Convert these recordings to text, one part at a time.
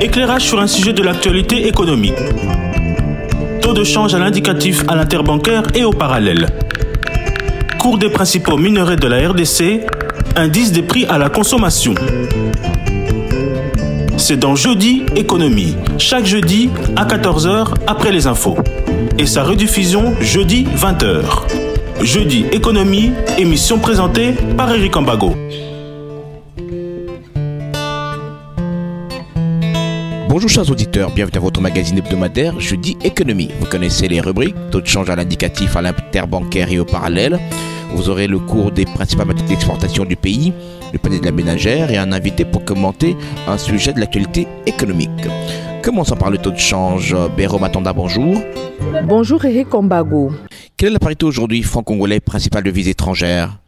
Éclairage sur un sujet de l'actualité économique. Taux de change à l'indicatif à l'interbancaire et au parallèle. Cours des principaux minerais de la RDC, indice des prix à la consommation. C'est dans Jeudi Économie, chaque jeudi à 14 h après les infos. Et sa rediffusion jeudi 20 h. Jeudi Économie, émission présentée par Eric Ambago. Bonjour chers auditeurs, bienvenue à votre magazine hebdomadaire Jeudi Économie. Vous connaissez les rubriques, taux de change à l'indicatif à l'interbancaire et au parallèle. Vous aurez le cours des principales matières d'exportation du pays, le panier de la ménagère et un invité pour commenter un sujet de l'actualité économique. Commençons par le taux de change. Béro Matanda, bonjour. Bonjour Eric Ambago. Quelle est la parité aujourd'hui franc-congolais principale devise étrangère ?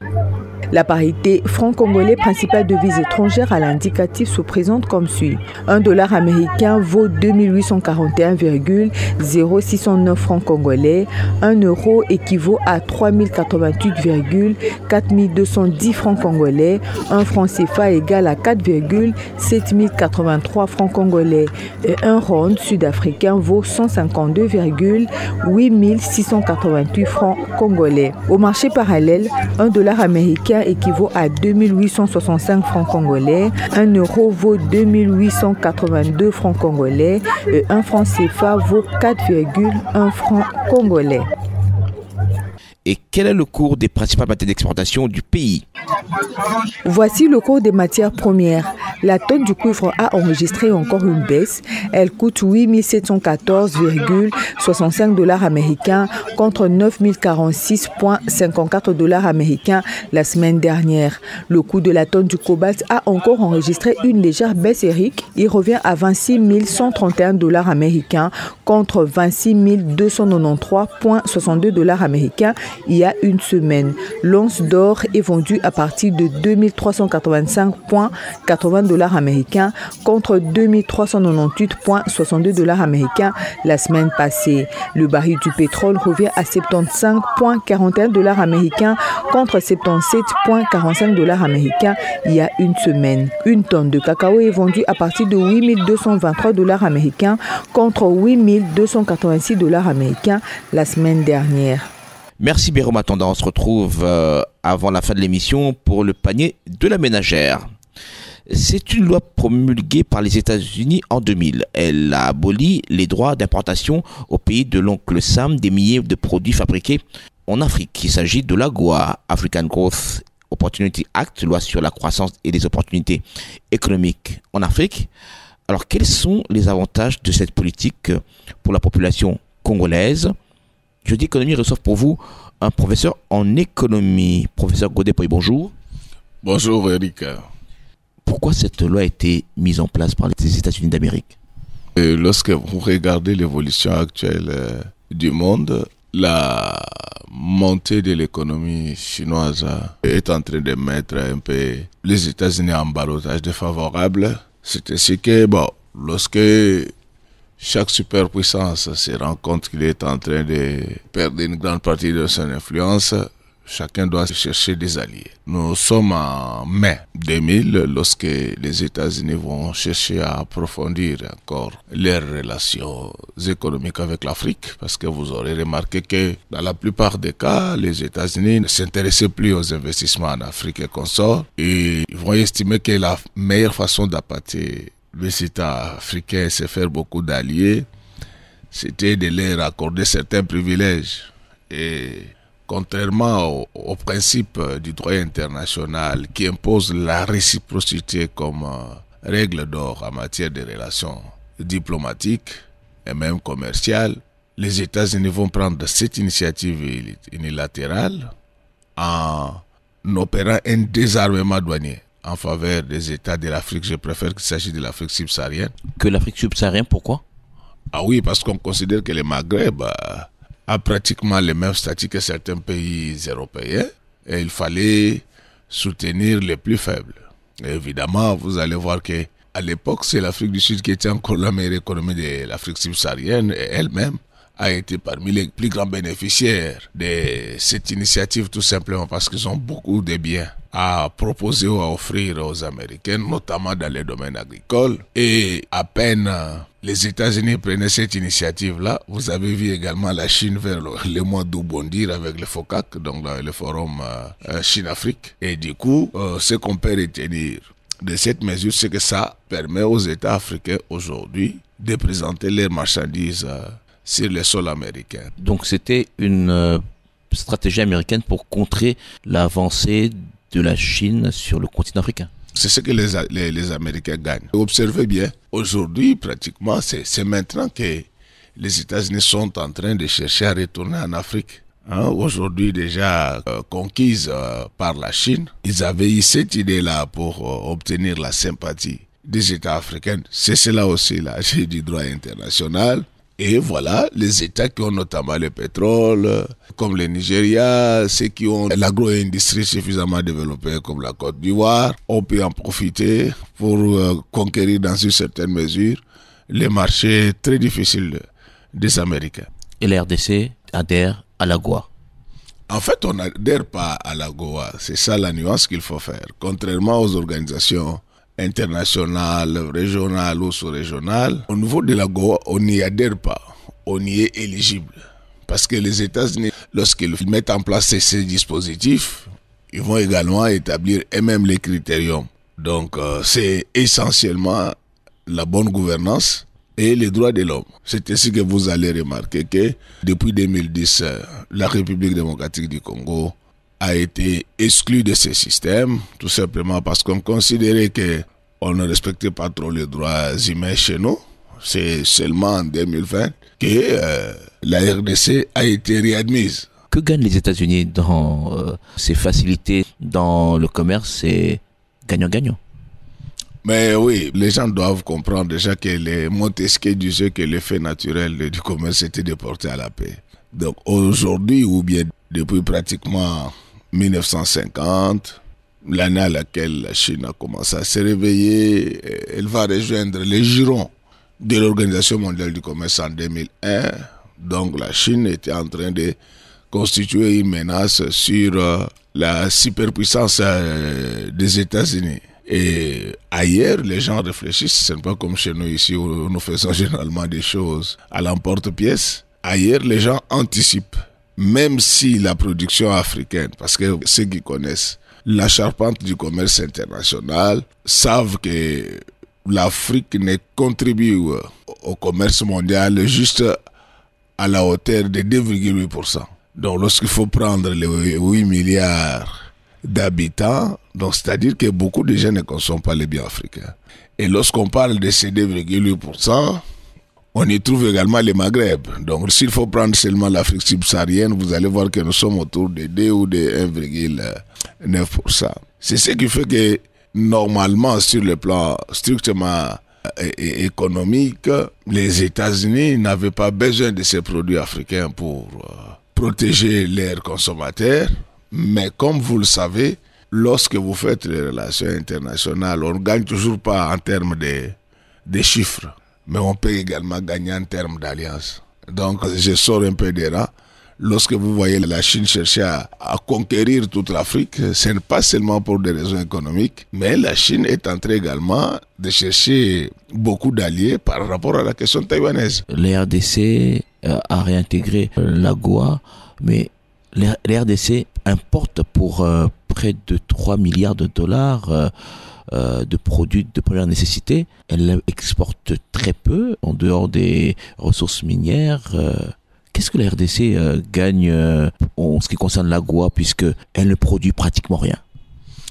La parité franc-congolais principale devise étrangère à l'indicatif se présente comme suit. Un dollar américain vaut 2841,0609 francs congolais. Un euro équivaut à 3088,4210 francs congolais. Un franc CFA égale à 4,7083 francs congolais. Et un rand sud-africain vaut 152,8688 francs congolais. Au marché parallèle, un dollar américain équivaut à 2865 francs congolais, 1 euro vaut 2882 francs congolais et 1 franc CFA vaut 4,1 francs congolais. Et quel est le cours des principales matières d'exportation du pays ? Voici le cours des matières premières. La tonne du cuivre a enregistré encore une baisse. Elle coûte 8714,65 dollars américains contre 9046,54 dollars américains la semaine dernière. Le coût de la tonne du cobalt a encore enregistré une légère baisse, Eric. Il revient à 26 131 dollars américains contre 26 293,62 dollars américains il y a une semaine. L'once d'or est vendue à partir de 2385,80 dollars américains contre 2398,62 dollars américains la semaine passée. Le baril du pétrole revient à 75,41 dollars américains contre 77,45 dollars américains il y a une semaine. Une tonne de cacao est vendue à partir de 8223 dollars américains contre 8286 dollars américains la semaine dernière. Merci Béro Matanda, on se retrouve avant la fin de l'émission pour le panier de la ménagère. C'est une loi promulguée par les États-Unis en 2000. Elle a aboli les droits d'importation au pays de l'oncle Sam des milliers de produits fabriqués en Afrique. Il s'agit de l'AGOA, African Growth Opportunity Act, loi sur la croissance et les opportunités économiques en Afrique. Alors quels sont les avantages de cette politique pour la population congolaise ? Jeudi Économie reçoit pour vous un professeur en économie. Professeur Godet-Poy, bonjour. Bonjour Eric. Pourquoi cette loi a été mise en place par les États-Unis d'Amérique ? Lorsque vous regardez l'évolution actuelle du monde, la montée de l'économie chinoise est en train de mettre un peu les États-Unis en ballottage défavorable. C'est ainsi que, lorsque chaque superpuissance se rend compte qu'il est en train de perdre une grande partie de son influence, chacun doit chercher des alliés. Nous sommes en mai 2000 lorsque les États-Unis vont chercher à approfondir encore leurs relations économiques avec l'Afrique, parce que vous aurez remarqué que dans la plupart des cas, les États-Unis ne s'intéressaient plus aux investissements en Afrique et consorts, et ils vont estimer que la meilleure façon d'appâter les États africains, c'est faire beaucoup d'alliés, c'était de leur accorder certains privilèges. Et contrairement au principe du droit international qui impose la réciprocité comme règle d'or en matière de relations diplomatiques et même commerciales, les États-Unis vont prendre cette initiative unilatérale en opérant un désarmement douanier en faveur des États de l'Afrique. Je préfère qu'il s'agisse de l'Afrique subsaharienne. Que l'Afrique subsaharienne, pourquoi ? Ah oui, parce qu'on considère que le Maghreb a pratiquement le même statut que certains pays européens et il fallait soutenir les plus faibles. Et évidemment, vous allez voir que à l'époque, c'est l'Afrique du Sud qui était encore la meilleure économie de l'Afrique subsaharienne et elle-même a été parmi les plus grands bénéficiaires de cette initiative, tout simplement parce qu'ils ont beaucoup de biens à proposer ou à offrir aux Américains, notamment dans les domaines agricoles. Et à peine les États-Unis prenaient cette initiative-là, vous avez vu également la Chine vers le mois d'août bondir avec le FOCAC, donc le forum Chine-Afrique. Et du coup, ce qu'on peut retenir de cette mesure, c'est que ça permet aux États africains aujourd'hui de présenter leurs marchandises sur le sol américain. Donc c'était une stratégie américaine pour contrer l'avancée de la Chine sur le continent africain. C'est ce que les Américains gagnent. Observez bien, aujourd'hui, pratiquement, c'est maintenant que les États-Unis sont en train de chercher à retourner en Afrique. Aujourd'hui, déjà conquise par la Chine, ils avaient eu cette idée-là pour obtenir la sympathie des États africains. C'est cela aussi, là, j'ai du droit international. Et voilà, les États qui ont notamment le pétrole, comme le Nigeria, ceux qui ont l'agro-industrie suffisamment développée, comme la Côte d'Ivoire, on peut en profiter pour conquérir dans une certaine mesure les marchés très difficiles des Américains. Et la RDC adhère à l'AGOA. En fait, on n'adhère pas à l'AGOA. C'est ça la nuance qu'il faut faire. Contrairement aux organisations internationales, régionales ou sous-régionales, au niveau de l'AGOA, on n'y adhère pas. On y est éligible. Parce que les États-Unis, lorsqu'ils mettent en place ces dispositifs, ils vont également établir eux-mêmes les critériums. Donc, c'est essentiellement la bonne gouvernance et les droits de l'homme. C'est ainsi que vous allez remarquer que depuis 2010, la République démocratique du Congo a été exclue de ce système, tout simplement parce qu'on considérait qu'on ne respectait pas trop les droits humains chez nous. C'est seulement en 2020 que la RDC a été réadmise. Que gagnent les États-Unis dans ces facilités dans le commerce? C'est gagnant-gagnant. Mais oui, les gens doivent comprendre déjà que les Montesquieu disaient que l'effet naturel du commerce était de porter à la paix. Donc aujourd'hui, ou bien depuis pratiquement 1950, l'année à laquelle la Chine a commencé à se réveiller, elle va rejoindre les jurons de l'Organisation mondiale du commerce en 2001. Donc la Chine était en train de constituer une menace sur la superpuissance des États-Unis. Et ailleurs, les gens réfléchissent, ce n'est pas comme chez nous ici où nous faisons généralement des choses à l'emporte-pièce. Ailleurs, les gens anticipent. Même si la production africaine, parce que ceux qui connaissent la charpente du commerce international savent que l'Afrique ne contribue au commerce mondial juste à la hauteur de 2,8%. Donc lorsqu'il faut prendre les 8 milliards d'habitants, donc c'est-à-dire que beaucoup de gens ne consomment pas les biens africains. Et lorsqu'on parle de ces 2,8%, on y trouve également les Maghreb. Donc, s'il faut prendre seulement l'Afrique subsaharienne, vous allez voir que nous sommes autour de 2 ou de 1,9%. C'est ce qui fait que, normalement, sur le plan strictement économique, les États-Unis n'avaient pas besoin de ces produits africains pour protéger leurs consommateurs. Mais comme vous le savez, lorsque vous faites les relations internationales, on ne gagne toujours pas en termes de chiffres. Mais on peut également gagner en termes d'alliance. Donc, je sors un peu des rangs. Lorsque vous voyez la Chine chercher à conquérir toute l'Afrique, ce n'est pas seulement pour des raisons économiques, mais la Chine est en train également de chercher beaucoup d'alliés par rapport à la question taïwanaise. La RDC a réintégré l'AGOA, mais la RDC importe pour près de 3 milliards de dollars de produits de première nécessité. Elle exporte très peu en dehors des ressources minières. Qu'est-ce que la RDC gagne en ce qui concerne l'AGOA, puisqu'elle ne produit pratiquement rien?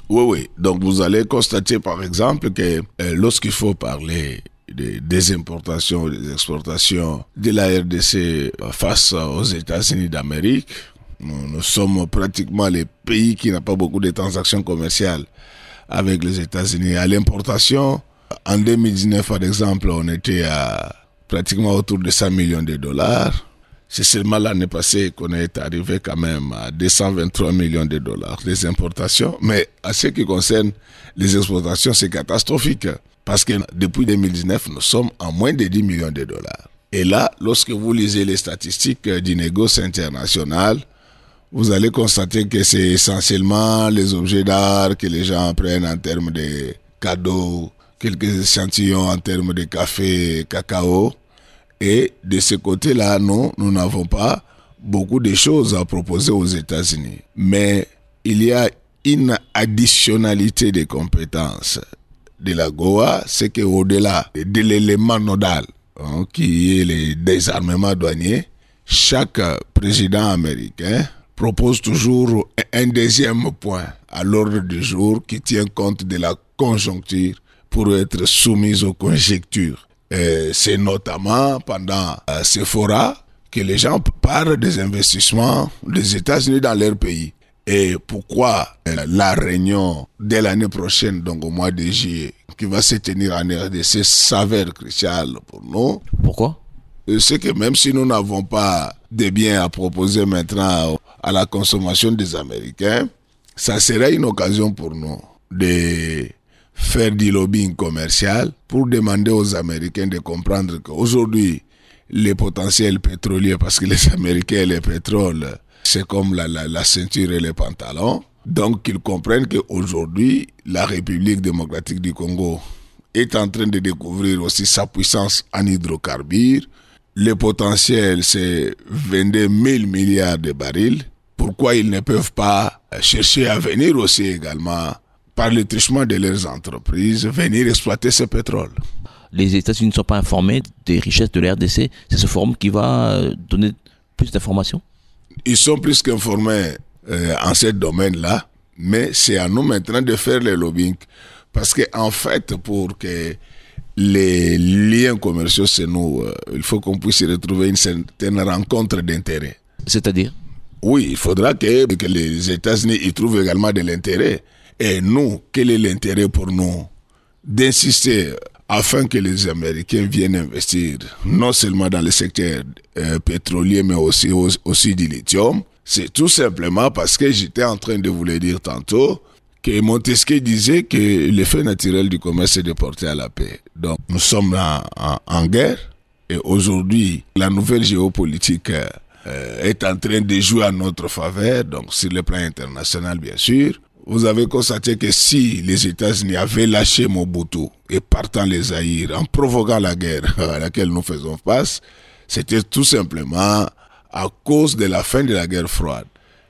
Oui. Donc vous allez constater par exemple que lorsqu'il faut parler des importations et des exportations de la RDC face aux États-Unis d'Amérique, nous sommes pratiquement les pays qui n'ont pas beaucoup de transactions commerciales avec les États-Unis. À l'importation, en 2019 par exemple, on était à pratiquement autour de 100 millions de dollars. C'est seulement l'année passée qu'on est arrivé quand même à 223 millions de dollars des importations. Mais à ce qui concerne les exportations, c'est catastrophique. Parce que depuis 2019, nous sommes à moins de 10 millions de dollars. Et là, lorsque vous lisez les statistiques du négoce international, vous allez constater que c'est essentiellement les objets d'art que les gens prennent en termes de cadeaux, quelques échantillons en termes de café, cacao. Et de ce côté-là, nous n'avons pas beaucoup de choses à proposer aux États-Unis. Mais il y a une additionnalité des compétences de l'AGOA, c'est qu'au-delà de l'élément nodal, qui est le désarmement douanier, chaque président américain propose toujours un deuxième point à l'ordre du jour qui tient compte de la conjoncture pour être soumise aux conjectures. C'est notamment pendant ces forats que les gens parlent des investissements des États-Unis dans leur pays. Et pourquoi la réunion dès l'année prochaine, donc au mois de juillet, qui va se tenir en RDC, s'avère cruciale pour nous. Pourquoi? C'est que même si nous n'avons pas de biens à proposer maintenant à la consommation des Américains, ça serait une occasion pour nous de faire du lobbying commercial pour demander aux Américains de comprendre qu'aujourd'hui, les potentiels pétroliers, parce que les Américains et le pétrole, c'est comme la ceinture et les pantalons. Donc, ils comprennent qu'aujourd'hui, la République démocratique du Congo est en train de découvrir aussi sa puissance en hydrocarbures. Le potentiel, c'est 22 000 milliards de barils. Pourquoi ils ne peuvent pas chercher à venir aussi également, par le truchement de leurs entreprises, venir exploiter ce pétrole? Les États-Unis ne sont pas informés des richesses de la RDC. C'est ce forum qui va donner plus d'informations? Ils sont plus qu'informés en ce domaine-là, mais c'est à nous maintenant de faire le lobbying. Parce qu'en fait, pour que les liens commerciaux se nouent, il faut qu'on puisse retrouver une certaine rencontre d'intérêt. C'est-à-dire? Oui, il faudra que les États-Unis y trouvent également de l'intérêt. Et nous, quel est l'intérêt pour nous d'insister afin que les Américains viennent investir non seulement dans le secteur pétrolier, mais aussi du lithium? C'est tout simplement parce que j'étais en train de vous le dire tantôt, que Montesquieu disait que l'effet naturel du commerce est de porter à la paix. Donc nous sommes en guerre, et aujourd'hui la nouvelle géopolitique est en train de jouer en notre faveur, donc sur le plan international bien sûr. Vous avez constaté que si les États-Unis avaient lâché Mobutu et partant les haïr en provoquant la guerre à laquelle nous faisons face, c'était tout simplement à cause de la fin de la guerre froide.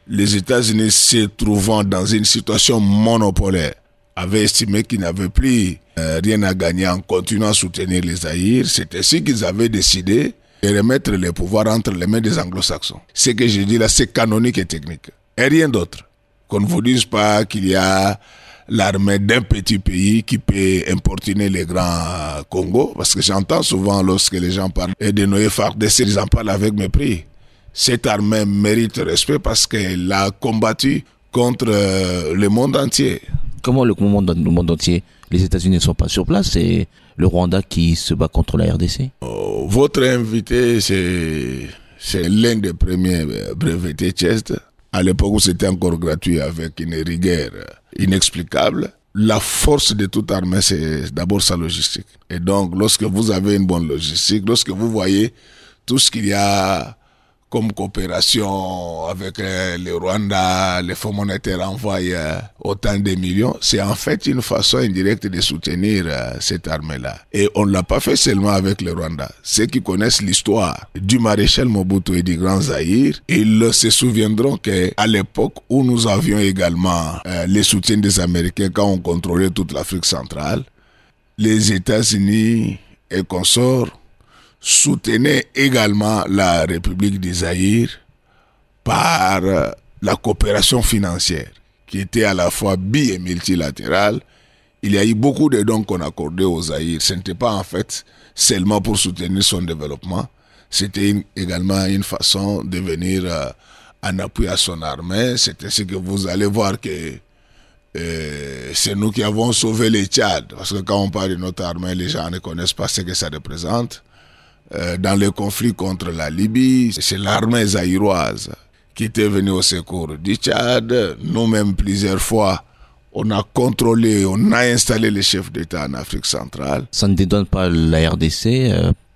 Les États-Unis, se trouvant dans une situation monopolaire, avaient estimé qu'ils n'avaient plus rien à gagner en continuant à soutenir les Zaïre. C'est ainsi qu'ils avaient décidé de remettre le pouvoir entre les mains des Anglo-Saxons. Ce que je dis là, c'est canonique et technique. Et rien d'autre. Qu'on ne vous dise pas qu'il y a l'armée d'un petit pays qui peut importuner les grands Congo. Parce que j'entends souvent lorsque les gens parlent de Noé FARDC, ils en parlent avec mépris. Cette armée mérite respect parce qu'elle a combattu contre le monde entier. Comment le monde entier? Les États-Unis ne sont pas sur place, c'est le Rwanda qui se bat contre la RDC. Votre invité, c'est l'un des premiers brevetés Chest. À l'époque où c'était encore gratuit avec une rigueur inexplicable. La force de toute armée, c'est d'abord sa logistique. Et donc, lorsque vous avez une bonne logistique, lorsque vous voyez tout ce qu'il y a comme coopération avec le Rwanda, les fonds monétaires envoient autant de millions, c'est en fait une façon indirecte de soutenir cette armée-là. Et on ne l'a pas fait seulement avec le Rwanda. Ceux qui connaissent l'histoire du maréchal Mobutu et du Grand Zaïre, ils se souviendront qu'à l'époque où nous avions également les soutiens des Américains quand on contrôlait toute l'Afrique centrale, les États-Unis et consorts soutenait également la République du Zaïre par la coopération financière qui était à la fois bi- et multilatérale. Il y a eu beaucoup de dons qu'on accordait au Zaïre. Ce n'était pas en fait seulement pour soutenir son développement, c'était également une façon de venir en appui à son armée. C'est ainsi que vous allez voir que c'est nous qui avons sauvé les Tchad. Parce que quand on parle de notre armée, les gens ne connaissent pas ce que ça représente. Dans le conflit contre la Libye, c'est l'armée zaïroise qui était venue au secours du Tchad. Nous-mêmes, plusieurs fois, on a contrôlé, on a installé les chefs d'État en Afrique centrale. Ça ne dédonne pas la RDC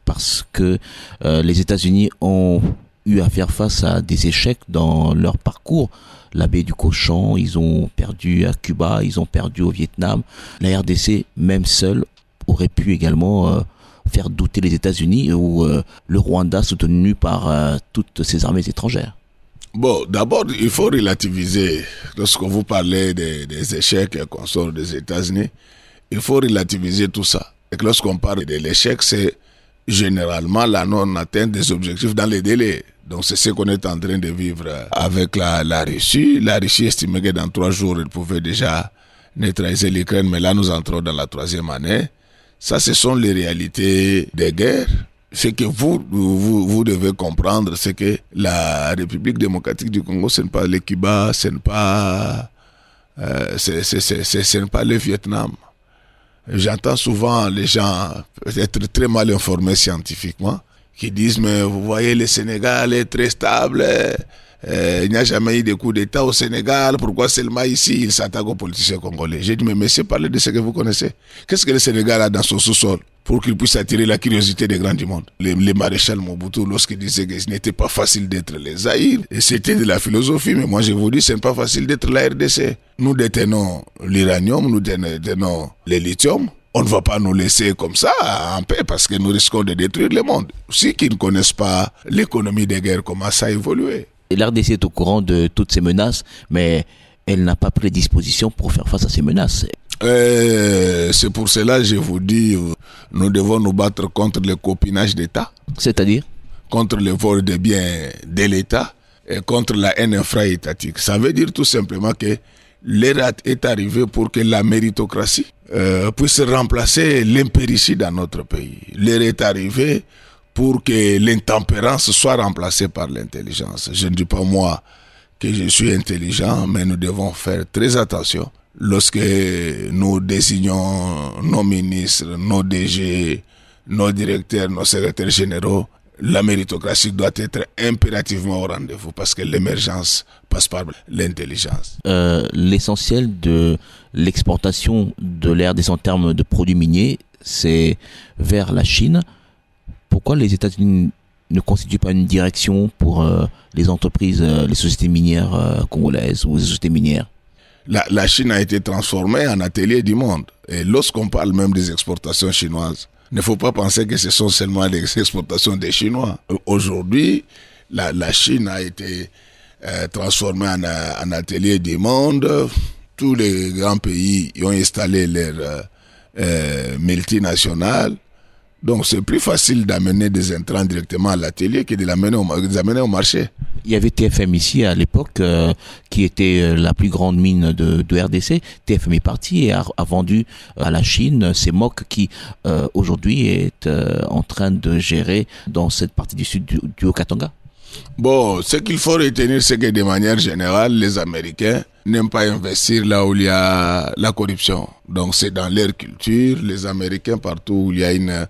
parce que les États-Unis ont eu à faire face à des échecs dans leur parcours. La baie du Cochon, ils ont perdu à Cuba, ils ont perdu au Vietnam. La RDC, même seule, aurait pu également faire douter les États-Unis ou le Rwanda soutenu par toutes ces armées étrangères. Bon, d'abord, il faut relativiser. Lorsque vous parlez des échecs qu'on sort des États-Unis, il faut relativiser tout ça. Et que lorsqu'on parle de l'échec, c'est généralement la non-atteinte des objectifs dans les délais. Donc c'est ce qu'on est en train de vivre avec la Russie. La Russie estimait que dans 3 jours, elle pouvait déjà neutraliser l'Ukraine, mais là nous entrons dans la 3e année. Ça, ce sont les réalités des guerres. Ce que vous devez comprendre, c'est que la République démocratique du Congo, ce n'est pas le Cuba, ce n'est pas le Vietnam. J'entends souvent les gens être très mal informés scientifiquement qui disent mais vous voyez le Sénégal est très stable, il n'y a jamais eu de coup d'État au Sénégal, pourquoi seulement ici il s'attaque aux politiciens congolais? J'ai dit mais monsieur, parlez de ce que vous connaissez. Qu'est-ce que le Sénégal a dans son sous-sol pour qu'il puisse attirer la curiosité des grands du monde? Les maréchal Mobutu, lorsqu'il disait que ce n'était pas facile d'être les Zaïre, et c'était de la philosophie, mais moi je vous dis ce n'est pas facile d'être la RDC. Nous détenons l'uranium, nous détenons le lithium. On ne va pas nous laisser comme ça en paix parce que nous risquons de détruire le monde. Ceux qui ne connaissent pas l'économie des guerres, comment ça a évolué. L'RDC est au courant de toutes ces menaces, mais elle n'a pas pris les dispositions pour faire face à ces menaces. C'est pour cela que je vous dis, nous devons nous battre contre le copinage d'État. C'est-à-dire? Contre le vol des biens de l'État et contre la haine infra-étatique. Ça veut dire tout simplement que l'heure est arrivée pour que la méritocratie puisse remplacer l'impéritie dans notre pays. L'heure est arrivée pour que l'intempérance soit remplacée par l'intelligence. Je ne dis pas moi que je suis intelligent, mais nous devons faire très attention lorsque nous désignons nos ministres, nos DG, nos directeurs, nos secrétaires généraux. La méritocratie doit être impérativement au rendez-vous parce que l'émergence passe par l'intelligence. L'essentiel de l'exportation de l'RDC en termes de produits miniers, c'est vers la Chine. Pourquoi les États-Unis ne constituent pas une direction pour les entreprises, les sociétés minières congolaises ou les sociétés minières? La Chine a été transformée en atelier du monde. Et lorsqu'on parle même des exportations chinoises, il ne faut pas penser que ce sont seulement les exportations des Chinois. Aujourd'hui, la Chine a été transformée en atelier du monde. Tous les grands pays y ont installé leurs multinationales. Donc c'est plus facile d'amener des intrants directement à l'atelier que de les amener au marché. Il y avait TFM ici à l'époque qui était la plus grande mine de RDC. TFM est parti et a vendu à la Chine ces MOC qui aujourd'hui est en train de gérer dans cette partie du sud du Haut-Katanga. Bon, ce qu'il faut retenir, c'est que de manière générale, les Américains n'aiment pas investir là où il y a la corruption. Donc c'est dans leur culture. Les Américains, partout où il y a une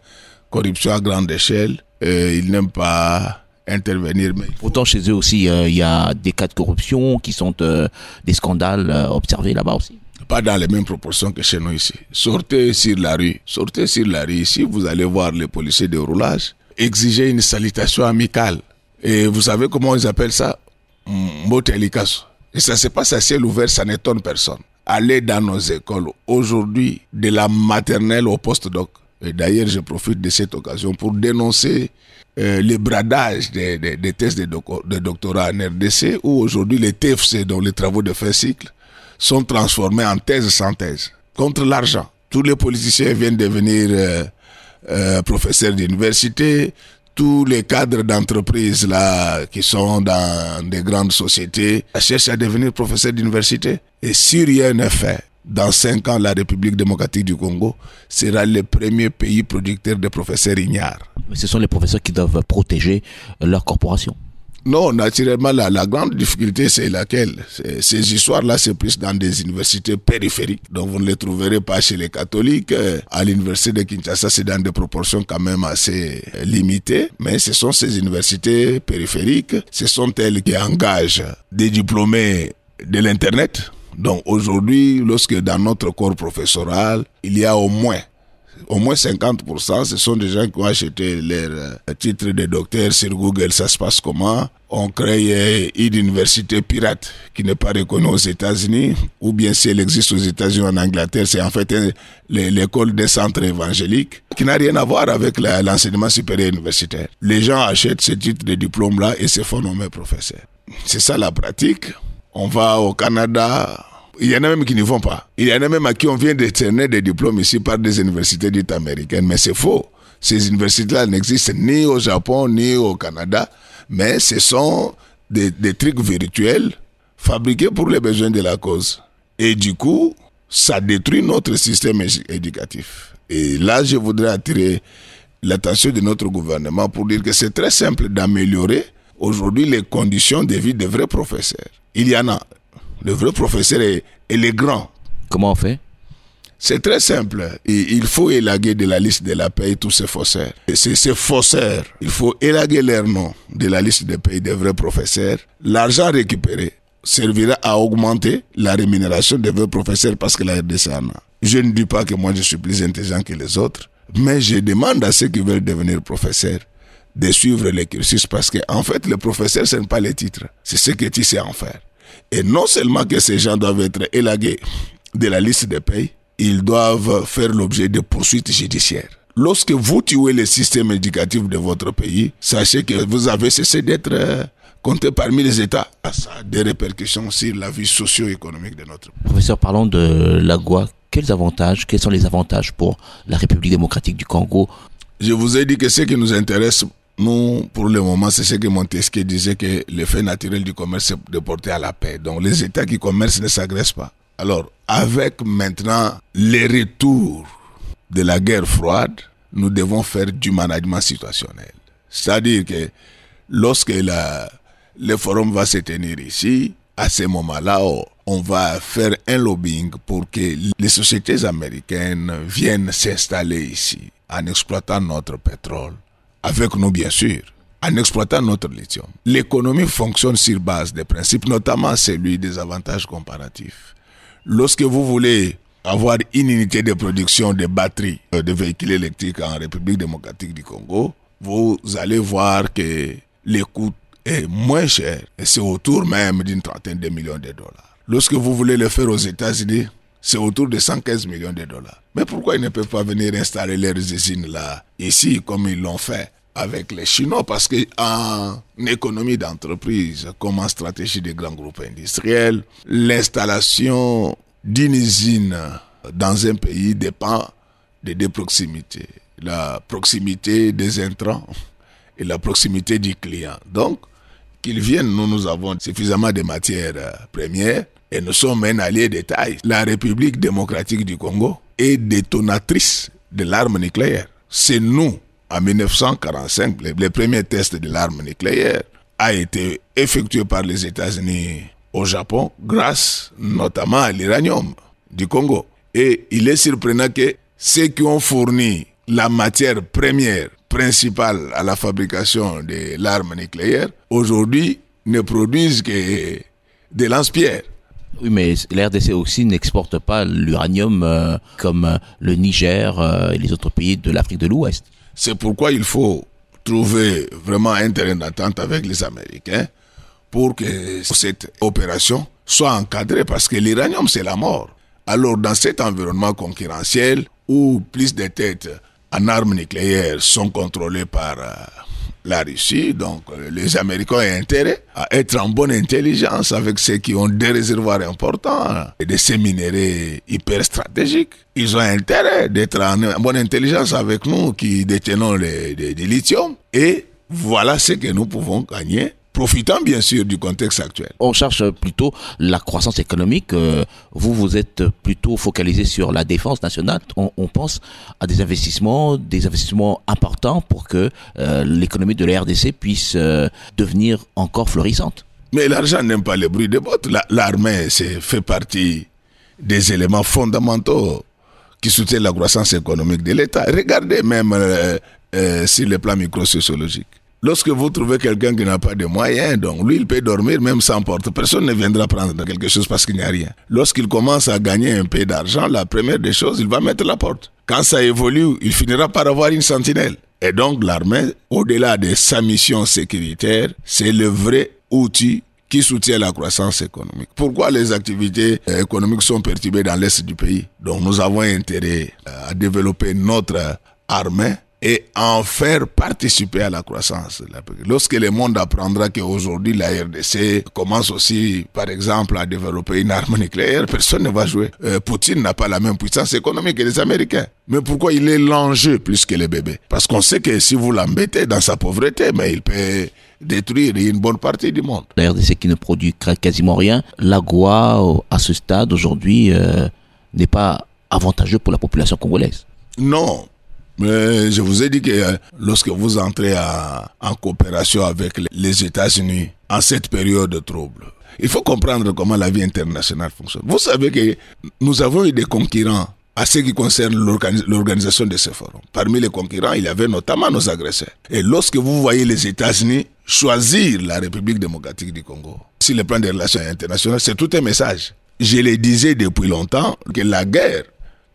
corruption à grande échelle, ils n'aiment pas intervenir. Mais pourtant, chez eux aussi, il y a des cas de corruption qui sont des scandales observés là-bas aussi. Pas dans les mêmes proportions que chez nous ici. Sortez sur la rue ici, vous allez voir les policiers de roulage exiger une salutation amicale. Et vous savez comment ils appellent ça? Mbotelikaso. Et ça se passe à ciel ouvert, ça n'étonne personne. Allez dans nos écoles aujourd'hui, de la maternelle au post-doc. Et d'ailleurs, je profite de cette occasion pour dénoncer le bradage des thèses de doctorat en RDC, où aujourd'hui les TFC, dont les travaux de fin cycle, sont transformés en thèse sans thèse, contre l'argent. Tous les politiciens viennent devenir professeurs d'université. Tous les cadres d'entreprise là qui sont dans des grandes sociétés cherchent à devenir professeurs d'université. Et si rien n'est fait, dans 5 ans, la République démocratique du Congo sera le premier pays producteur de professeurs ignares. Mais ce sont les professeurs qui doivent protéger leur corporation. Non, naturellement, la grande difficulté, c'est laquelle? Ces histoires-là, c'est plus dans des universités périphériques. Donc, vous ne les trouverez pas chez les catholiques. À l'université de Kinshasa, c'est dans des proportions quand même assez limitées. Mais ce sont ces universités périphériques. Ce sont elles qui engagent des diplômés de l'Internet. Donc, aujourd'hui, lorsque dans notre corps professoral, il y a au moins Au moins 50%, ce sont des gens qui ont acheté leur titre de docteur sur Google. Ça se passe comment? On crée une université pirate qui n'est pas reconnue aux États-Unis, ou bien si elle existe aux États-Unis ou en Angleterre, c'est en fait l'école des centres évangéliques qui n'a rien à voir avec l'enseignement supérieur universitaire. Les gens achètent ce titre de diplôme-là et se font nommer professeur. C'est ça la pratique. On va au Canada. Il y en a même qui n'y vont pas. Il y en a même à qui on vient décerner des diplômes ici par des universités dites américaines. Mais c'est faux. Ces universités-là n'existent ni au Japon, ni au Canada. Mais ce sont des trucs virtuels fabriqués pour les besoins de la cause. Et du coup, ça détruit notre système éducatif. Et là, je voudrais attirer l'attention de notre gouvernement pour dire que c'est très simple d'améliorer aujourd'hui les conditions de vie des vrais professeurs. Il y en a. Le vrai professeur est les grands. Comment on fait? C'est très simple. Il faut élaguer de la liste de la paie tous ces faussaires. Et ces faussaires, il faut élaguer leur nom de la liste de paie des vrais professeurs. L'argent récupéré servira à augmenter la rémunération des vrais professeurs parce que la RDC en a. Je ne dis pas que moi je suis plus intelligent que les autres, mais je demande à ceux qui veulent devenir professeurs de suivre les cursus parce que en fait, le professeur, ce n'est pas les titres, c'est ce que tu sais en faire. Et non seulement que ces gens doivent être élagués de la liste des payes, ils doivent faire l'objet de poursuites judiciaires. Lorsque vous tuez le système éducatif de votre pays, sachez que vous avez cessé d'être compté parmi les États. Ça a des répercussions sur la vie socio-économique de notre pays. Professeur, parlons de l'AGOA. Quels sont les avantages pour la République démocratique du Congo? Je vous ai dit que ce qui nous intéresse, nous, pour le moment, c'est ce que Montesquieu disait, que l'effet naturel du commerce, c'est de porter à la paix. Donc, les États qui commercent ne s'agressent pas. Alors, avec maintenant les retours de la guerre froide, nous devons faire du management situationnel. C'est-à-dire que lorsque le forum va se tenir ici, à ce moment-là, on va faire un lobbying pour que les sociétés américaines viennent s'installer ici en exploitant notre pétrole. Avec nous, bien sûr, en exploitant notre lithium. L'économie fonctionne sur base des principes, notamment celui des avantages comparatifs. Lorsque vous voulez avoir une unité de production de batteries de véhicules électriques en République démocratique du Congo, vous allez voir que les coûts est moins cher et c'est autour même d'une trentaine de millions de dollars. Lorsque vous voulez le faire aux États-Unis, c'est autour de 115 millions de dollars. Mais pourquoi ils ne peuvent pas venir installer leurs usines là, ici, comme ils l'ont fait avec les Chinois? Parce qu'en économie d'entreprise, comme en stratégie des grands groupes industriels, l'installation d'une usine dans un pays dépend de deux proximités. La proximité des intrants et la proximité du client. Donc, qu'ils viennent, nous avons suffisamment de matières premières et nous sommes un allié de taille. La République démocratique du Congo est détonatrice de l'arme nucléaire. C'est nous, en 1945, les premiers tests de l'arme nucléaire a été effectué par les États-Unis au Japon grâce notamment à l'uranium du Congo. Et il est surprenant que ceux qui ont fourni la matière première principale à la fabrication de l'arme nucléaire, aujourd'hui, ne produisent que des lance-pierres. Oui, mais l'RDC aussi n'exporte pas l'uranium comme le Niger et les autres pays de l'Afrique de l'Ouest. C'est pourquoi il faut trouver vraiment un terrain d'entente avec les Américains pour que cette opération soit encadrée, parce que l'uranium, c'est la mort. Alors, dans cet environnement concurrentiel, où plus de têtes en armes nucléaires sont contrôlées par la Russie, donc les Américains ont intérêt à être en bonne intelligence avec ceux qui ont des réservoirs importants et de ces minéraux hyper stratégiques. Ils ont intérêt d'être en bonne intelligence avec nous qui détenons du lithium. Et voilà ce que nous pouvons gagner, profitant bien sûr du contexte actuel. On cherche plutôt la croissance économique. Vous êtes plutôt focalisé sur la défense nationale. On pense à des investissements importants pour que l'économie de la RDC puisse devenir encore florissante. Mais l'argent n'aime pas le bruit des bottes. L'armée fait partie des éléments fondamentaux qui soutiennent la croissance économique de l'État. Regardez même sur le plan microsociologique. Lorsque vous trouvez quelqu'un qui n'a pas de moyens, donc lui, il peut dormir même sans porte. Personne ne viendra prendre quelque chose parce qu'il n'y a rien. Lorsqu'il commence à gagner un peu d'argent, la première des choses, il va mettre la porte. Quand ça évolue, il finira par avoir une sentinelle. Et donc l'armée, au-delà de sa mission sécuritaire, c'est le vrai outil qui soutient la croissance économique. Pourquoi les activités économiques sont perturbées dans l'est du pays? Donc nous avons intérêt à développer notre armée et en faire participer à la croissance. Lorsque le monde apprendra qu'aujourd'hui la RDC commence aussi, par exemple, à développer une arme nucléaire, personne ne va jouer. Poutine n'a pas la même puissance économique que les Américains. Mais pourquoi il est l'enjeu plus que les bébés? Parce qu'on sait que si vous l'embêtez dans sa pauvreté, mais il peut détruire une bonne partie du monde. La RDC qui ne produit quasiment rien, l'AGOA, à ce stade, aujourd'hui, n'est pas avantageux pour la population congolaise. Non. Mais je vous ai dit que lorsque vous entrez en coopération avec les États-Unis en cette période de trouble, il faut comprendre comment la vie internationale fonctionne. Vous savez que nous avons eu des concurrents à ce qui concerne l'organisation de ces forums. Parmi les concurrents, il y avait notamment nos agresseurs. Et lorsque vous voyez les États-Unis choisir la République démocratique du Congo, sur le plan des relations internationales, c'est tout un message. Je le disais depuis longtemps que la guerre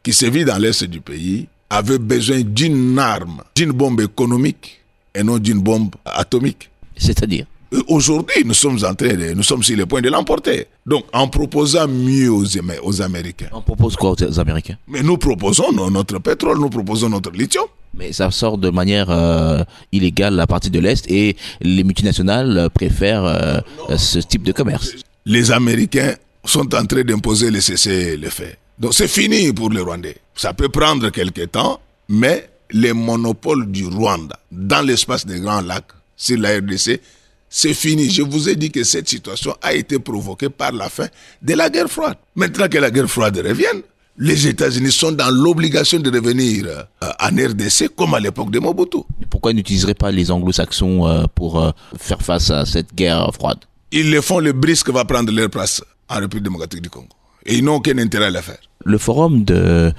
qui se vit dans l'est du pays avait besoin d'une arme, d'une bombe économique et non d'une bombe atomique. C'est-à-dire? Aujourd'hui, nous sommes sur le point de l'emporter. Donc, en proposant mieux aux Américains. On propose quoi aux Américains? Mais nous proposons notre pétrole, nous proposons notre lithium. Mais ça sort de manière illégale à partir de l'Est et les multinationales préfèrent ce type de commerce. Les Américains sont en train d'imposer le cessez-le-feu. Donc c'est fini pour les Rwandais. Ça peut prendre quelques temps, mais les monopoles du Rwanda dans l'espace des Grands Lacs, sur la RDC, c'est fini. Je vous ai dit que cette situation a été provoquée par la fin de la guerre froide. Maintenant que la guerre froide revienne, les États-Unis sont dans l'obligation de revenir en RDC comme à l'époque de Mobutu. Pourquoi ils n'utiliseraient pas les anglo-saxons pour faire face à cette guerre froide? Ils le font, le BRICS va prendre leur place en République démocratique du Congo. Et ils n'ont aucun intérêt à le faire. Le forum de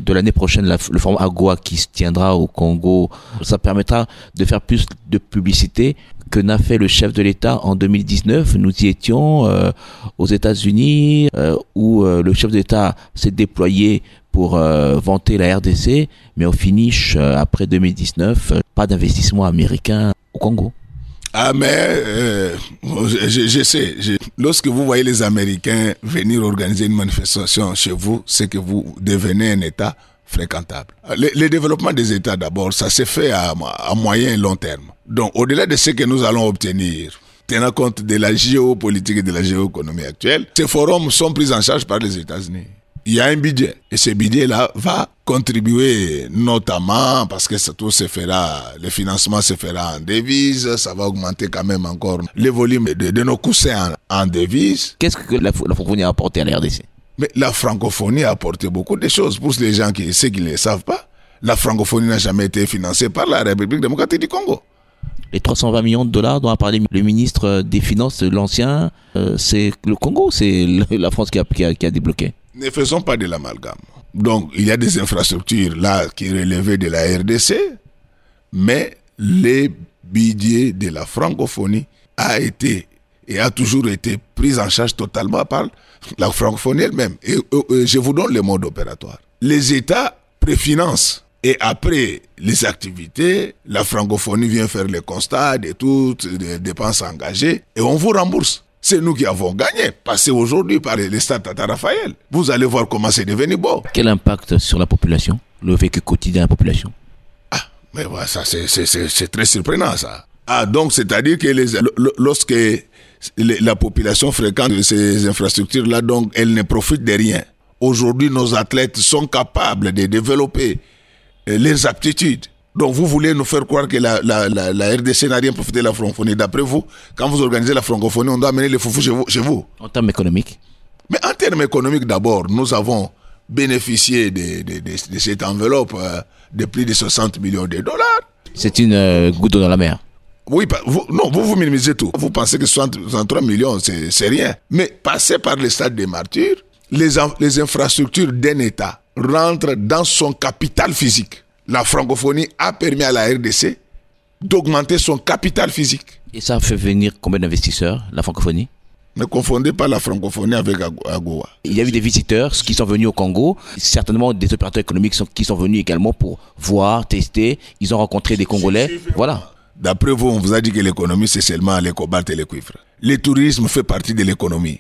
l'année prochaine, le forum AGOA qui se tiendra au Congo, ça permettra de faire plus de publicité que n'a fait le chef de l'État en 2019. Nous y étions aux États-Unis où le chef de l'État s'est déployé pour vanter la RDC, mais au finish, après 2019, pas d'investissement américain au Congo. Ah mais je sais, lorsque vous voyez les Américains venir organiser une manifestation chez vous, c'est que vous devenez un État fréquentable. Le développement des États d'abord, ça se fait à moyen et long terme. Donc au-delà de ce que nous allons obtenir, tenant compte de la géopolitique et de la géoéconomie actuelle, ces forums sont pris en charge par les États-Unis. Il y a un budget et ce budget-là va contribuer notamment parce que tout se fera, le financement se fera en devises, ça va augmenter quand même encore le volume de nos coussins en devises. Qu'est-ce que la francophonie a apporté à la RDC? Mais la francophonie a apporté beaucoup de choses. Pour les gens qui ne le savent pas, la francophonie n'a jamais été financée par la République démocratique du Congo. Les 320 millions de dollars dont a parlé le ministre des Finances de l'ancien, c'est le Congo, c'est la France qui a débloqué. Ne faisons pas de l'amalgame. Donc, il y a des infrastructures là qui relevaient de la RDC, mais les budgets de la francophonie a été et a toujours été pris en charge totalement par la francophonie elle-même. Et je vous donne le mode opératoire. Les États préfinancent et après les activités, la francophonie vient faire le constat de toutes les dépenses engagées et on vous rembourse. C'est nous qui avons gagné, passé aujourd'hui par les stades Tata Raphaël. Vous allez voir comment c'est devenu beau. Quel impact sur la population, le vécu quotidien de la population? Ah, mais voilà, ça c'est très surprenant ça. Ah, donc c'est-à-dire que lorsque la population fréquente ces infrastructures-là, donc elle ne profite de rien. Aujourd'hui, nos athlètes sont capables de développer leurs aptitudes. Donc vous voulez nous faire croire que la RDC n'a rien profité de la francophonie. D'après vous, quand vous organisez la francophonie, on doit amener les foufous chez vous. En termes économiques? Mais en termes économiques d'abord, nous avons bénéficié de cette enveloppe de plus de 60 millions de dollars. C'est une goutte d'eau dans la mer. Oui, vous minimisez tout. Vous pensez que 63 millions, c'est rien. Mais passer par le stade des martyrs, les infrastructures d'un État rentrent dans son capital physique. La francophonie a permis à la RDC d'augmenter son capital physique. Et ça a fait venir combien d'investisseurs, la francophonie? Ne confondez pas la francophonie avec AGOA. Il y a eu des visiteurs qui sont venus au Congo, certainement des opérateurs économiques qui sont venus également pour voir, tester. Ils ont rencontré des Congolais. Voilà. D'après vous, on vous a dit que l'économie, c'est seulement les cobalt et les cuivres. Le tourisme fait partie de l'économie.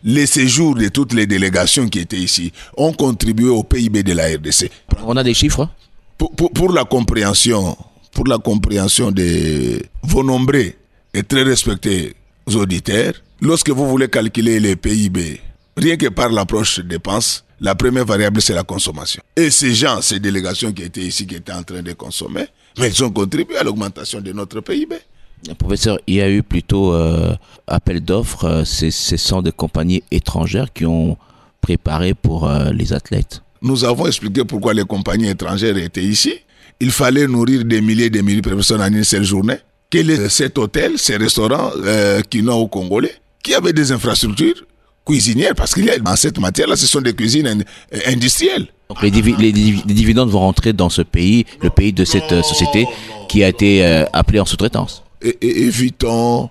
Les séjours de toutes les délégations qui étaient ici ont contribué au PIB de la RDC. On a des chiffres? Pour la compréhension de vos nombreux et très respectés auditeurs, lorsque vous voulez calculer les PIB, rien que par l'approche dépenses, la première variable, c'est la consommation. Et ces gens, ces délégations qui étaient ici, qui étaient en train de consommer, mais ils ont contribué à l'augmentation de notre PIB. Professeur, il y a eu plutôt appel d'offres. Ce sont des compagnies étrangères qui ont préparé pour les athlètes. Nous avons expliqué pourquoi les compagnies étrangères étaient ici. Il fallait nourrir des milliers de personnes en une seule journée. Quel est cet hôtel, ces restaurants qui n'ont au Congolais, qui avaient des infrastructures cuisinières, parce qu'il y a en cette matière-là, ce sont des cuisines industrielles. Donc les dividendes vont rentrer dans ce pays, le pays de cette société qui a été appelée en sous-traitance. Et évitons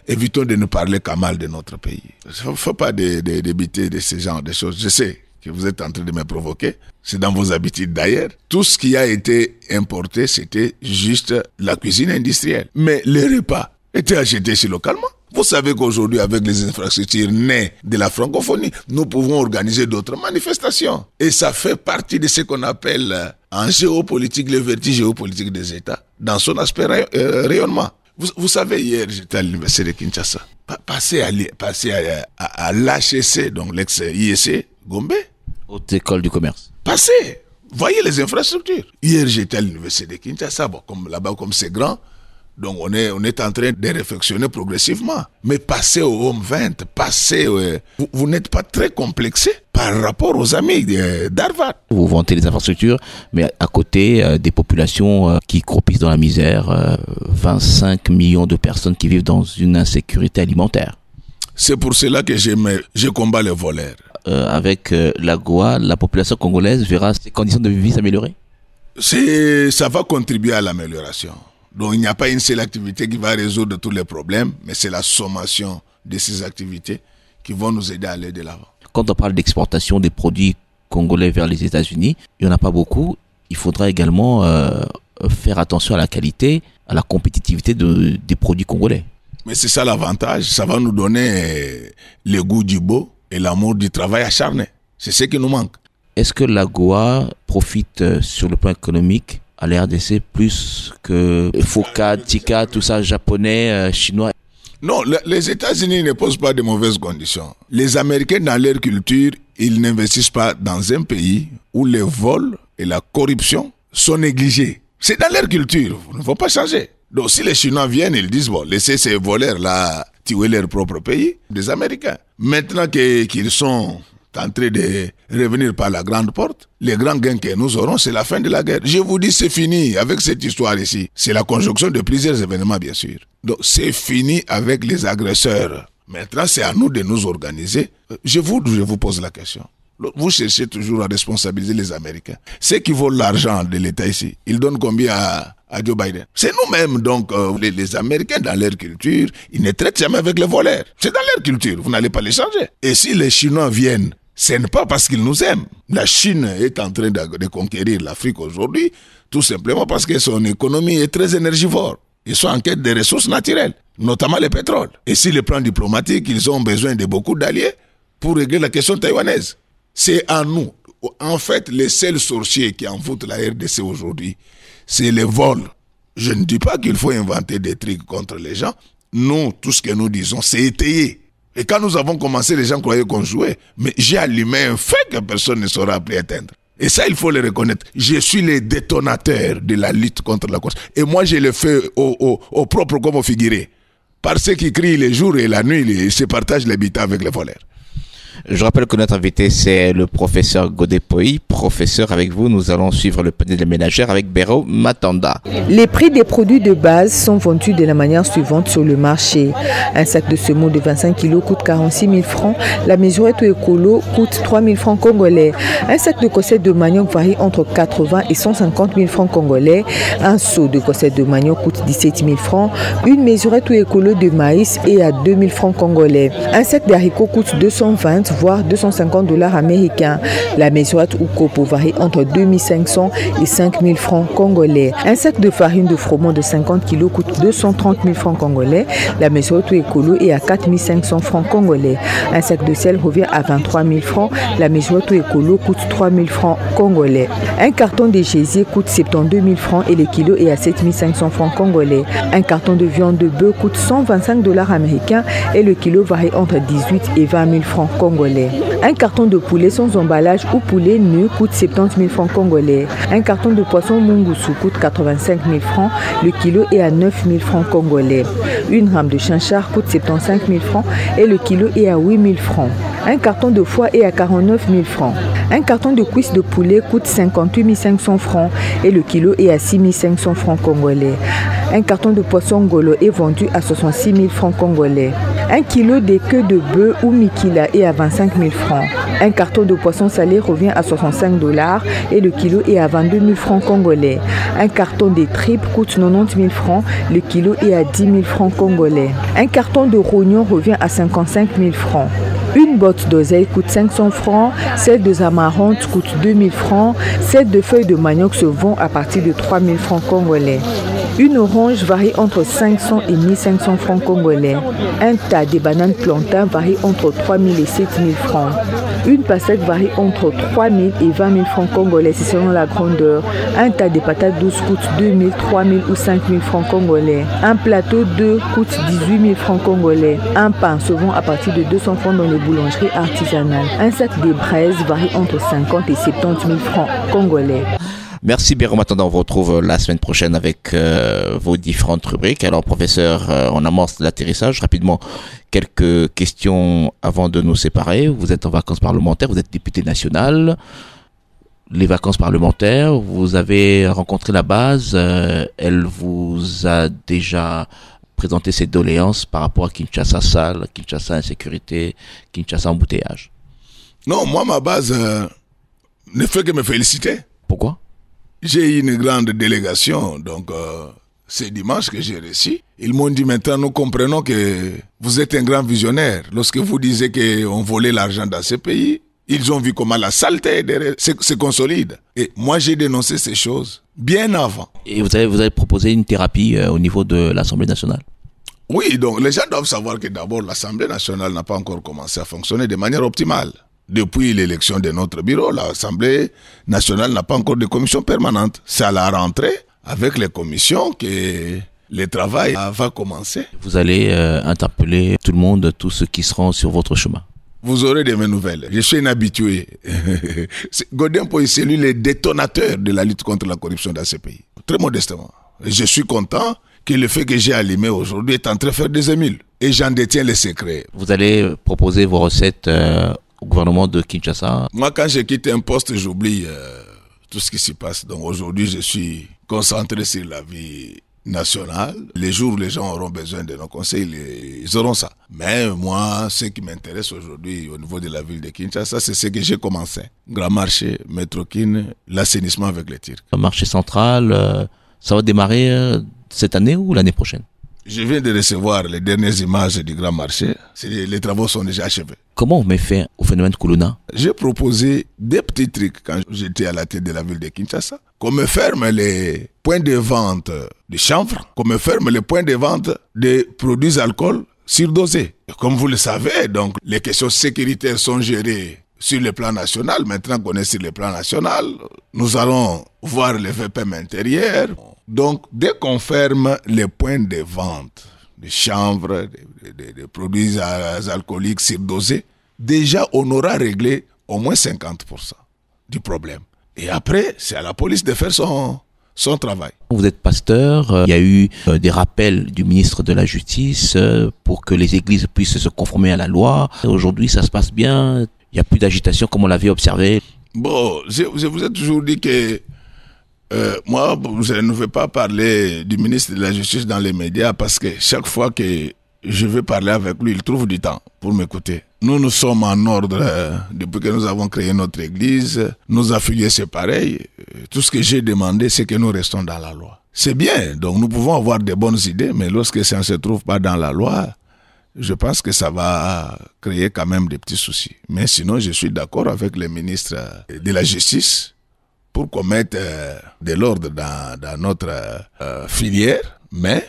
de ne parler qu'à mal de notre pays. Il ne faut pas débiter de ce genre de choses. Je sais que vous êtes en train de me provoquer. C'est dans vos habitudes d'ailleurs. Tout ce qui a été importé, c'était juste la cuisine industrielle. Mais les repas étaient achetés ici localement. Vous savez qu'aujourd'hui, avec les infrastructures nées de la francophonie, nous pouvons organiser d'autres manifestations. Et ça fait partie de ce qu'on appelle en géopolitique, le vertige géopolitique des États, dans son aspect rayonnement. Vous savez, hier, j'étais à l'université de Kinshasa. Passer à l'HEC, donc l'ex-IEC, Gombe. Haute école du commerce. Passez. Voyez les infrastructures. Hier, j'étais à l'université de Kinshasa. Bon, là-bas, comme c'est grand, donc on est en train de réflexionner progressivement. Mais passez au Home 20, vous n'êtes pas très complexé par rapport aux amis d'Harvard. Vous vantez les infrastructures, mais à côté des populations qui croupissent dans la misère, 25 millions de personnes qui vivent dans une insécurité alimentaire. C'est pour cela que je combats les voleurs. Avec l'AGOA, la population congolaise verra ses conditions de vie s'améliorer? Ça va contribuer à l'amélioration. Donc il n'y a pas une seule activité qui va résoudre tous les problèmes, mais c'est la sommation de ces activités qui vont nous aider à aller de l'avant. Quand on parle d'exportation des produits congolais vers les États-Unis, il n'y en a pas beaucoup. Il faudra également faire attention à la qualité, à la compétitivité des produits congolais. Mais c'est ça l'avantage, ça va nous donner le goût du beau et l'amour du travail acharné. C'est ce qui nous manque. Est-ce que l'AGOA profite sur le plan économique à la RDC plus que FOCA, TICA, tout ça, japonais, chinois? Non, les États-Unis ne posent pas de mauvaises conditions. Les Américains, dans leur culture, ils n'investissent pas dans un pays où les vols et la corruption sont négligés. C'est dans leur culture, il ne faut pas changer. Donc si les Chinois viennent, ils disent, bon, laissez ces voleurs-là tuer leur propre pays, des Américains. Maintenant qu'ils sont en train de revenir par la grande porte, les grands gains que nous aurons, c'est la fin de la guerre. Je vous dis, c'est fini avec cette histoire ici. C'est la conjonction de plusieurs événements, bien sûr. Donc, c'est fini avec les agresseurs. Maintenant, c'est à nous de nous organiser. Je vous pose la question. Vous cherchez toujours à responsabiliser les Américains. Ceux qui volent l'argent de l'État ici, ils donnent combien à Joe Biden? C'est nous-mêmes, donc, les Américains, dans leur culture, ils ne traitent jamais avec les voleurs. C'est dans leur culture, vous n'allez pas les changer. Et si les Chinois viennent, ce n'est pas parce qu'ils nous aiment. La Chine est en train de conquérir l'Afrique aujourd'hui, tout simplement parce que son économie est très énergivore. Ils sont en quête des ressources naturelles, notamment le pétrole. Et sur le plan diplomatique, ils ont besoin de beaucoup d'alliés pour régler la question taïwanaise. C'est à nous. En fait, les seuls sorciers qui envoûtent la RDC aujourd'hui, c'est les vols. Je ne dis pas qu'il faut inventer des trucs contre les gens. Nous, tout ce que nous disons, c'est étayé. Et quand nous avons commencé, les gens croyaient qu'on jouait. Mais j'ai allumé un feu que personne ne saura plus éteindre. Et ça, il faut le reconnaître. Je suis le détonateur de la lutte contre la corruption. Et moi, je le fais au propre comme au figuré. Par ceux qui crient les jours et la nuit, ils se partagent l'habitat avec les voleurs. Je rappelle que notre invité, c'est le professeur Godé-Poy. Professeur, avec vous, nous allons suivre le panier de la ménagère avec Béro Matanda. Les prix des produits de base sont vendus de la manière suivante sur le marché. Un sac de semoule de 25 kg coûte 46 000 francs. La mesurette écolo coûte 3 000 francs congolais. Un sac de cossette de manioc varie entre 80 et 150 000 francs congolais. Un seau de cossette de manioc coûte 17 000 francs. Une mesurette écolo de maïs est à 2 000 francs congolais. Un sac d'haricots coûte 220 voire 250 $ américains. La mesurette ou copo varie entre 2 500 et 5 000 francs congolais. Un sac de farine de froment de 50 kg coûte 230 000 francs congolais. La mesurette écolo est à 4 500 francs congolais. Un sac de sel revient à 23 000 francs. La mesurette écolo coûte 3 000 francs congolais. Un carton de gésier coûte 72 000 francs et le kilo est à 7 500 francs congolais. Un carton de viande de bœuf coûte 125 $ américains et le kilo varie entre 18 et 20 000 francs congolais. Un carton de poulet sans emballage ou poulet nu coûte 70 000 francs congolais. Un carton de poisson mungusu coûte 85 000 francs. Le kilo est à 9 000 francs congolais. Une rame de chinchard coûte 75 000 francs et le kilo est à 8 000 francs. Un carton de foie est à 49 000 francs. Un carton de cuisse de poulet coûte 58 500 francs et le kilo est à 6 500 francs congolais. Un carton de poisson golo est vendu à 66 000 francs congolais. Un kilo de queue de bœuf ou mikila est à 25 000 francs. Un carton de poisson salé revient à 65 $ et le kilo est à 22 000 francs congolais. Un carton de tripes coûte 90 000 francs, le kilo est à 10 000 francs congolais. Un carton de rognon revient à 55 000 francs. Une botte d'oseille coûte 500 francs, celle de zamarante coûte 2 000 francs, celle de feuilles de manioc se vend à partir de 3 000 francs congolais. Une orange varie entre 500 et 1 500 francs congolais. Un tas de bananes plantains varie entre 3 000 et 7 000 francs. Une pastèque varie entre 3 000 et 20 000 francs congolais, c'est selon la grandeur. Un tas de patates douces coûte 2 000, 3 000 ou 5 000 francs congolais. Un plateau d'œufs coûte 18 000 francs congolais. Un pain se vend à partir de 200 francs dans les boulangeries artisanales. Un sac de braises varie entre 50 et 70 000 francs congolais. Merci Béro Matanda, on vous retrouve la semaine prochaine avec vos différentes rubriques. Alors professeur, on amorce l'atterrissage. Rapidement, quelques questions avant de nous séparer. Vous êtes en vacances parlementaires, vous êtes député national. Les vacances parlementaires, vous avez rencontré la base, elle vous a déjà présenté ses doléances par rapport à Kinshasa sale, Kinshasa insécurité, Kinshasa embouteillage. Non, moi ma base ne fait que me féliciter. Pourquoi ? J'ai eu une grande délégation, donc c'est dimanche que j'ai reçu. Ils m'ont dit maintenant nous comprenons que vous êtes un grand visionnaire. Lorsque vous disiez qu'on volait l'argent dans ce pays, ils ont vu comment la saleté se consolide. Et moi j'ai dénoncé ces choses bien avant. Et vous avez proposé une thérapie au niveau de l'Assemblée nationale ? Oui, donc les gens doivent savoir que d'abord l'Assemblée nationale n'a pas encore commencé à fonctionner de manière optimale. Depuis l'élection de notre bureau, l'Assemblée nationale n'a pas encore de commission permanente. C'est à la rentrée, avec les commissions, que le travail va commencer. Vous allez interpeller tout le monde, tous ceux qui seront sur votre chemin. Vous aurez de mes nouvelles. Je suis un habitué. Godé-Poy, c'est lui le détonateur de la lutte contre la corruption dans ce pays. Très modestement. Je suis content que le fait que j'ai allumé aujourd'hui est en train de faire des émules. Et j'en détiens les secrets. Vous allez proposer vos recettes au gouvernement de Kinshasa. Moi, quand je quitte un poste, j'oublie tout ce qui s'y passe. Donc aujourd'hui, je suis concentré sur la vie nationale. Les jours où les gens auront besoin de nos conseils, ils auront ça. Mais moi, ce qui m'intéresse aujourd'hui au niveau de la ville de Kinshasa, c'est ce que j'ai commencé. Grand marché, Métrokin, l'assainissement avec les tirs. Le marché central, ça va démarrer cette année ou l'année prochaine ? Je viens de recevoir les dernières images du grand marché. Les travaux sont déjà achevés. Comment on met fin au phénomène Kuluna ? J'ai proposé des petits trucs quand j'étais à la tête de la ville de Kinshasa. Qu'on me ferme les points de vente de chanvre, qu'on me ferme les points de vente de produits alcool surdosés. Et comme vous le savez, donc les questions sécuritaires sont gérées sur le plan national. Maintenant qu'on est sur le plan national, nous allons voir les VPM intérieurs. Donc, dès qu'on ferme les points de vente de chanvre, de produits alcooliques surdosés, déjà on aura réglé au moins 50% du problème. Et après, c'est à la police de faire son travail. Vous êtes pasteur, il y a eu des rappels du ministre de la Justice pour que les églises puissent se conformer à la loi. Aujourd'hui, ça se passe bien, Il n'y a plus d'agitation comme on l'avait observé. Bon, je vous ai toujours dit que moi, je ne veux pas parler du ministre de la Justice dans les médias parce que chaque fois que je veux parler avec lui, il trouve du temps pour m'écouter. Nous sommes en ordre depuis que nous avons créé notre église. Nos affiliés, c'est pareil. Tout ce que j'ai demandé, c'est que nous restons dans la loi. C'est bien, donc nous pouvons avoir de bonnes idées, mais lorsque ça ne se trouve pas dans la loi, je pense que ça va créer quand même des petits soucis. Mais sinon, je suis d'accord avec le ministre de la Justice pour qu'on mette de l'ordre dans notre filière, mais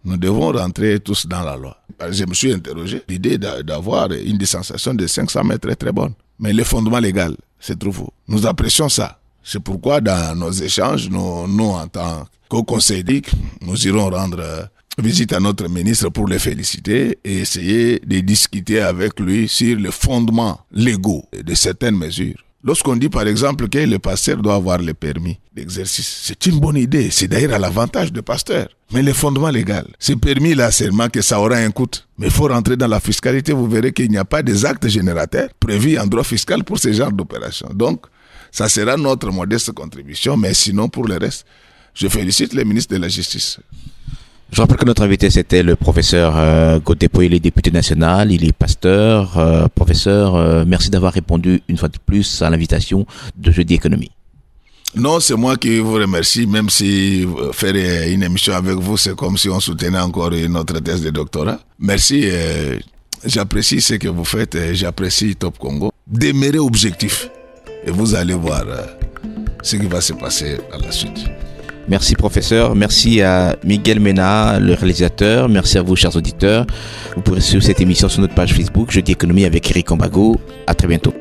nous devons rentrer tous dans la loi. Je me suis interrogé. L'idée d'avoir une distanciation de 500 mètres est très bonne. Mais le fondement légal, c'est trop faux. Nous apprécions ça. C'est pourquoi dans nos échanges, nous en tant qu'au Conseil DIC, nous irons rendre visite à notre ministre pour le féliciter et essayer de discuter avec lui sur les fondements légaux de certaines mesures. Lorsqu'on dit par exemple que le pasteur doit avoir le permis d'exercice, c'est une bonne idée, c'est d'ailleurs à l'avantage du pasteur. Mais le fondement légal, ce permis-là, seulement que ça aura un coût. Mais il faut rentrer dans la fiscalité, vous verrez qu'il n'y a pas des actes générateurs prévus en droit fiscal pour ce genre d'opération. Donc, ça sera notre modeste contribution, mais sinon pour le reste, je félicite le ministre de la Justice. Je rappelle que notre invité, c'était le professeur Godefroid, il est député national, il est pasteur. Professeur, merci d'avoir répondu une fois de plus à l'invitation de Jeudi Économie. Non, c'est moi qui vous remercie, même si faire une émission avec vous, c'est comme si on soutenait encore notre thèse de doctorat. Merci, j'apprécie ce que vous faites, j'apprécie Top Congo. Demeurez objectif et vous allez voir ce qui va se passer à la suite. Merci professeur, merci à Miguel Mena, le réalisateur, merci à vous chers auditeurs. Vous pourrez suivre cette émission sur notre page Facebook Jeudi Économie avec Eric Ombago. À très bientôt.